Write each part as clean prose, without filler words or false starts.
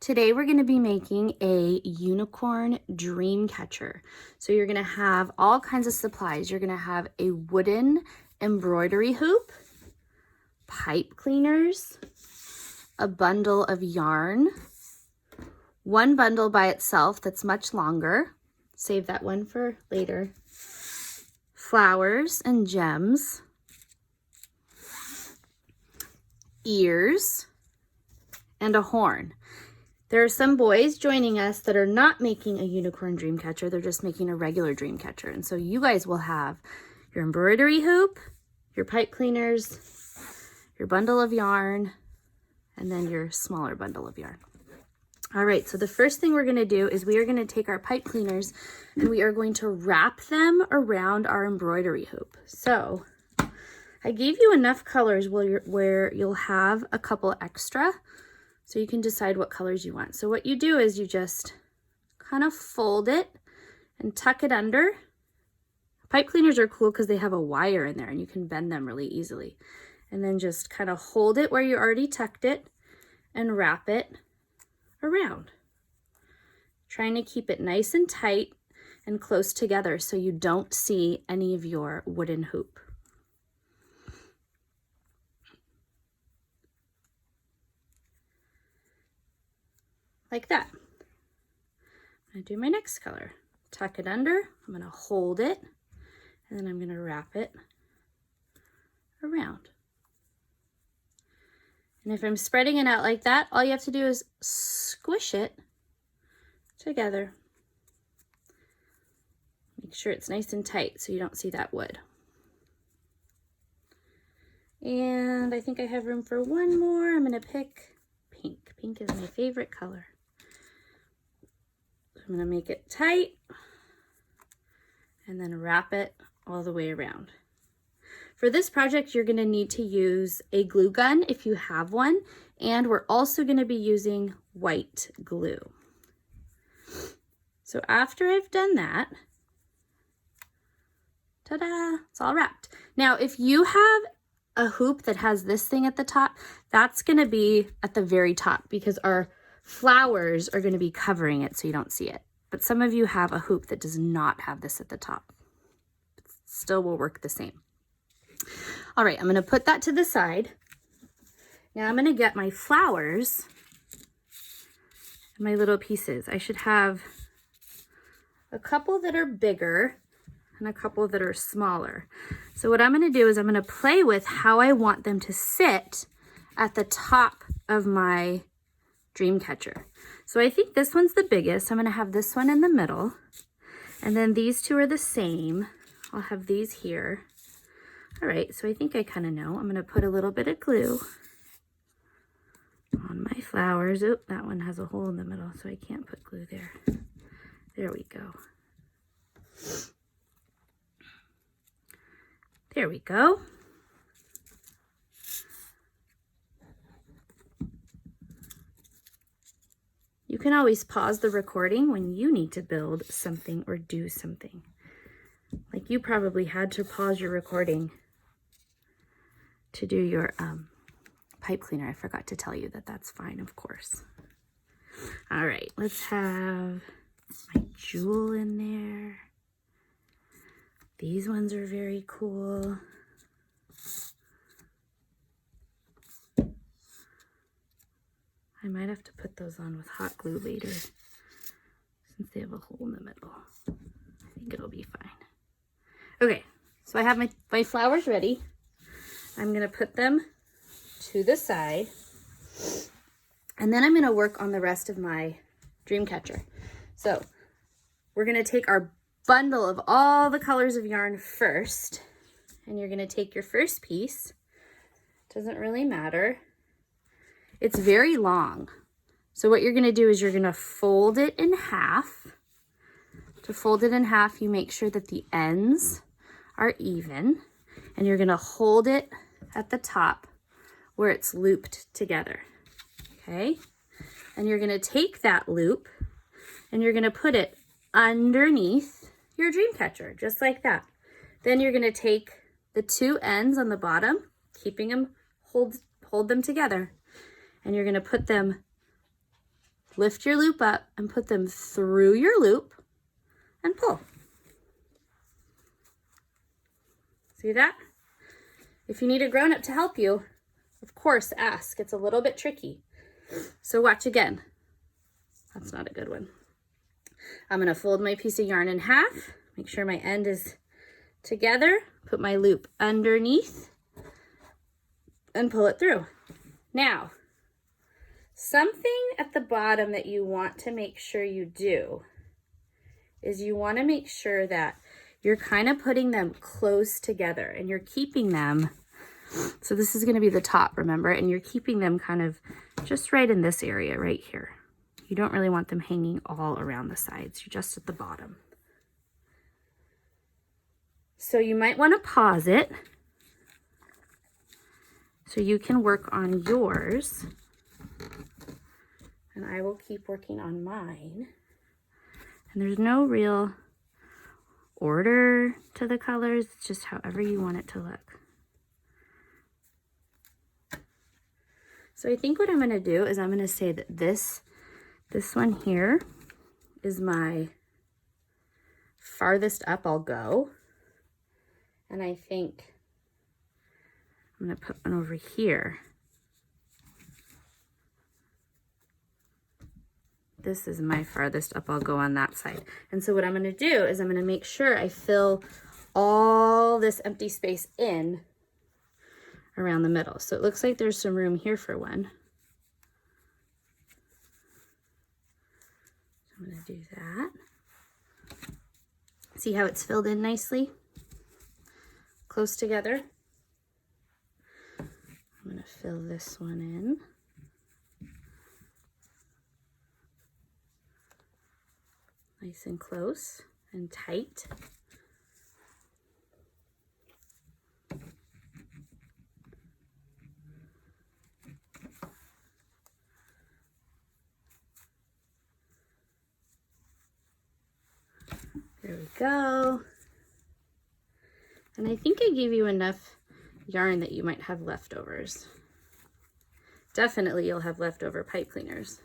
Today we're going to be making a unicorn dream catcher. So you're going to have all kinds of supplies. You're going to have a wooden embroidery hoop, pipe cleaners, a bundle of yarn, one bundle by itself that's much longer. Save that one for later. Flowers and gems, ears, and a horn. There are some boys joining us that are not making a unicorn dream catcher. They're just making a regular dream catcher. And so you guys will have your embroidery hoop, your pipe cleaners, your bundle of yarn, and then your smaller bundle of yarn. All right, so the first thing we're going to do is we are going to take our pipe cleaners and we are going to wrap them around our embroidery hoop. So I gave you enough colors where you'll have a couple extra, so you can decide what colors you want. So what you do is you just kind of fold it and tuck it under. Pipe cleaners are cool because they have a wire in there and you can bend them really easily. And then just kind of hold it where you already tucked it and wrap it around. Trying to keep it nice and tight and close together so you don't see any of your wooden hoop. Like that. I'm going to do my next color. Tuck it under, I'm going to hold it, and then I'm going to wrap it around. And if I'm spreading it out like that, all you have to do is squish it together. Make sure it's nice and tight so you don't see that wood. And I think I have room for one more. I'm going to pick pink. Pink is my favorite color. I'm going to make it tight and then wrap it all the way around. For this project, you're going to need to use a glue gun if you have one, and we're also going to be using white glue. So after I've done that, ta-da, it's all wrapped. Now, if you have a hoop that has this thing at the top, that's going to be at the very top because our flowers are going to be covering it so you don't see it. But some of you have a hoop that does not have this at the top. It still will work the same. All right, I'm going to put that to the side. Now I'm going to get my flowers and my little pieces. I should have a couple that are bigger and a couple that are smaller. So what I'm going to do is I'm going to play with how I want them to sit at the top of my dream catcher. So I think this one's the biggest. I'm going to have this one in the middle, and then these two are the same. I'll have these here. All right, so I think I kind of know. I'm going to put a little bit of glue on my flowers. Oh, that one has a hole in the middle, so I can't put glue there. There we go. There we go. You can always pause the recording when you need to build something or do something. Like you probably had to pause your recording to do your pipe cleaner. I forgot to tell you that that's fine, of course. All right, let's have my jewel in there. These ones are very cool. I might have to put those on with hot glue later since they have a hole in the middle. I think it'll be fine. Okay, so I have my flowers ready. I'm going to put them to the side, and then I'm going to work on the rest of my dream catcher. So we're going to take our bundle of all the colors of yarn first, and you're going to take your first piece. Doesn't really matter. It's very long. So what you're going to do is you're going to fold it in half. To fold it in half, you make sure that the ends are even, and you're going to hold it at the top where it's looped together. Okay? And you're going to take that loop and you're going to put it underneath your dream catcher, just like that. Then you're going to take the two ends on the bottom, keeping them, hold them together, and you're going to put them lift your loop up and put them through your loop and pull. See that? If you need a grown-up to help you, of course, ask. It's a little bit tricky. So watch again. That's not a good one. I'm going to fold my piece of yarn in half, make sure my end is together, put my loop underneath, and pull it through. Now, something at the bottom that you want to make sure you do is you want to make sure that you're kind of putting them close together and you're keeping them, so this is going to be the top, remember, and you're keeping them kind of just right in this area right here. You don't really want them hanging all around the sides. You're just at the bottom. So you might want to pause it so you can work on yours. And I will keep working on mine. And there's no real order to the colors. It's just however you want it to look. So I think what I'm going to do is I'm going to say that this one here is my farthest up I'll go. And I think I'm going to put one over here. This is my farthest up I'll go on that side. And so what I'm going to do is I'm going to make sure I fill all this empty space in around the middle. So it looks like there's some room here for one. So I'm going to do that. See how it's filled in nicely? Close together. I'm going to fill this one in. Nice and close and tight. There we go. And I think I gave you enough yarn that you might have leftovers. Definitely you'll have leftover pipe cleaners.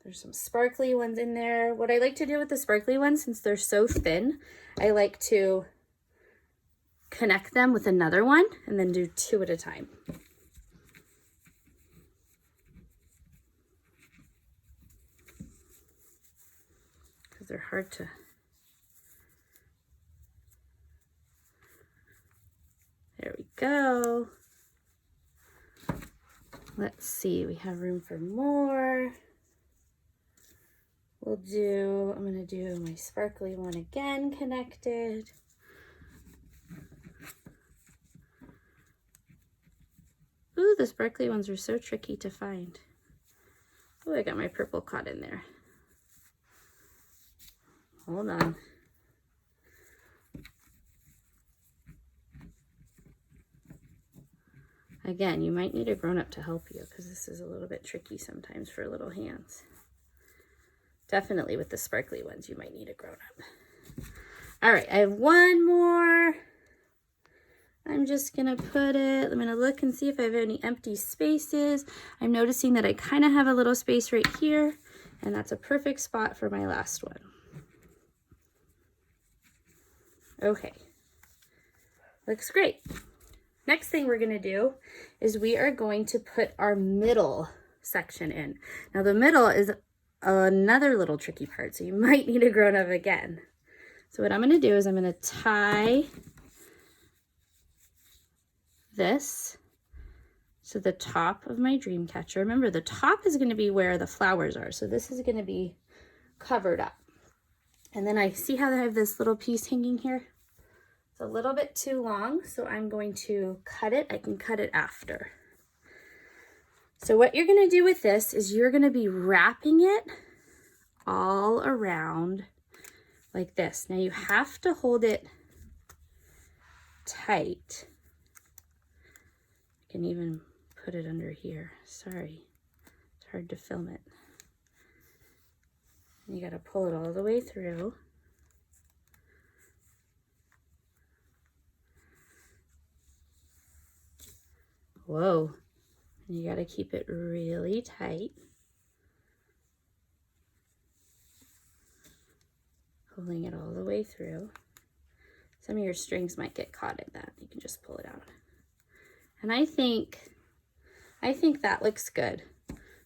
There's some sparkly ones in there. What I like to do with the sparkly ones, since they're so thin, I like to connect them with another one and then do two at a time. Because they're hard to... There we go. Let's see, we have room for more. I'm going to do my sparkly one again, connected. Ooh, the sparkly ones are so tricky to find. Oh, I got my purple caught in there. Hold on. Again, you might need a grown-up to help you because this is a little bit tricky sometimes for little hands. Definitely with the sparkly ones, you might need a grown-up. All right, I have one more. I'm just gonna put it, I'm gonna look and see if I have any empty spaces. I'm noticing that I kind of have a little space right here, and that's a perfect spot for my last one. Okay, looks great. Next thing we're gonna do is we are going to put our middle section in. Now the middle is another little tricky part, so you might need a grown-up again. So what I'm going to do is I'm going to tie this to the top of my Dreamcatcher. Remember, the top is going to be where the flowers are, so this is going to be covered up. And then I see how I have this little piece hanging here? It's a little bit too long, so I'm going to cut it. I can cut it after. So what you're going to do with this is you're going to be wrapping it all around like this. Now you have to hold it tight. I can even put it under here. Sorry, it's hard to film it. You got to pull it all the way through. Whoa. And you got to keep it really tight. Pulling it all the way through. Some of your strings might get caught in that. You can just pull it out. And I think that looks good.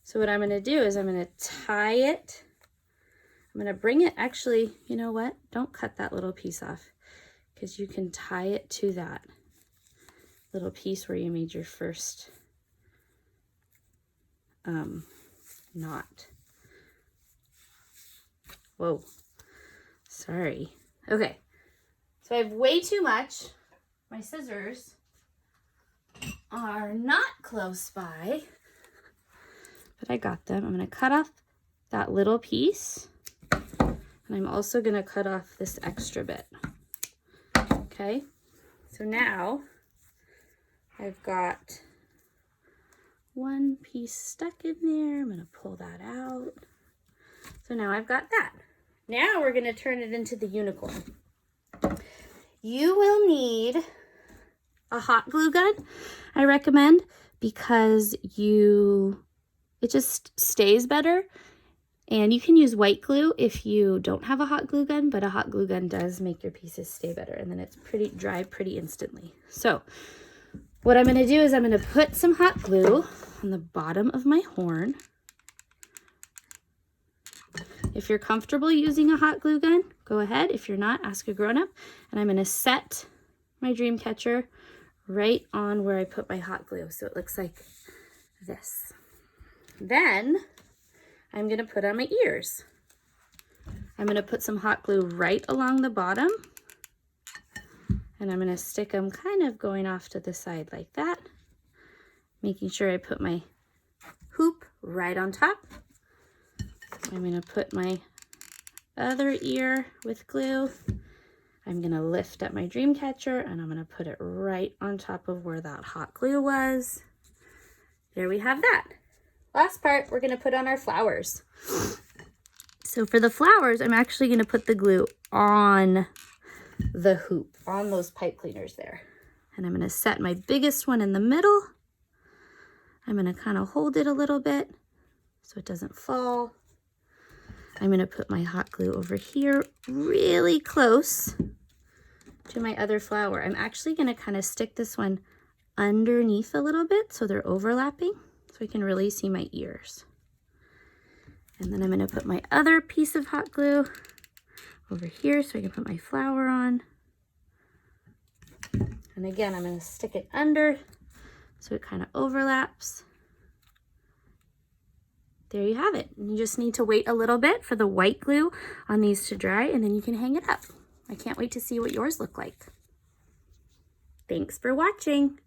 So what I'm going to do is I'm going to tie it. I'm going to bring it, actually, you know what? Don't cut that little piece off, because you can tie it to that little piece where you made your first knot. Whoa, sorry. Okay, so I have way too much. My scissors are not close by, but I got them. I'm going to cut off that little piece, and I'm also going to cut off this extra bit. Okay, so now I've got one piece stuck in there. I'm going to pull that out. So now I've got that. Now we're going to turn it into the unicorn. You will need a hot glue gun, I recommend, because it just stays better. And you can use white glue if you don't have a hot glue gun, but a hot glue gun does make your pieces stay better, and then it's dry pretty instantly. So what I'm going to do is I'm going to put some hot glue on the bottom of my horn. If you're comfortable using a hot glue gun, go ahead. If you're not, ask a grown-up. And I'm going to set my Dreamcatcher right on where I put my hot glue, so it looks like this. Then I'm going to put on my ears. I'm going to put some hot glue right along the bottom, and I'm going to stick them kind of going off to the side like that, making sure I put my hoop right on top. I'm going to put my other ear with glue. I'm going to lift up my Dreamcatcher, and I'm going to put it right on top of where that hot glue was. There we have that. Last part, we're going to put on our flowers. So for the flowers, I'm actually going to put the glue on the hoop, on those pipe cleaners there. And I'm going to set my biggest one in the middle. I'm going to kind of hold it a little bit so it doesn't fall. I'm going to put my hot glue over here really close to my other flower. I'm actually going to kind of stick this one underneath a little bit so they're overlapping, so I can really see my ears. And then I'm going to put my other piece of hot glue over here so I can put my flower on. And again, I'm going to stick it under so it kind of overlaps. There you have it. And you just need to wait a little bit for the white glue on these to dry, and then you can hang it up. I can't wait to see what yours look like. Thanks for watching.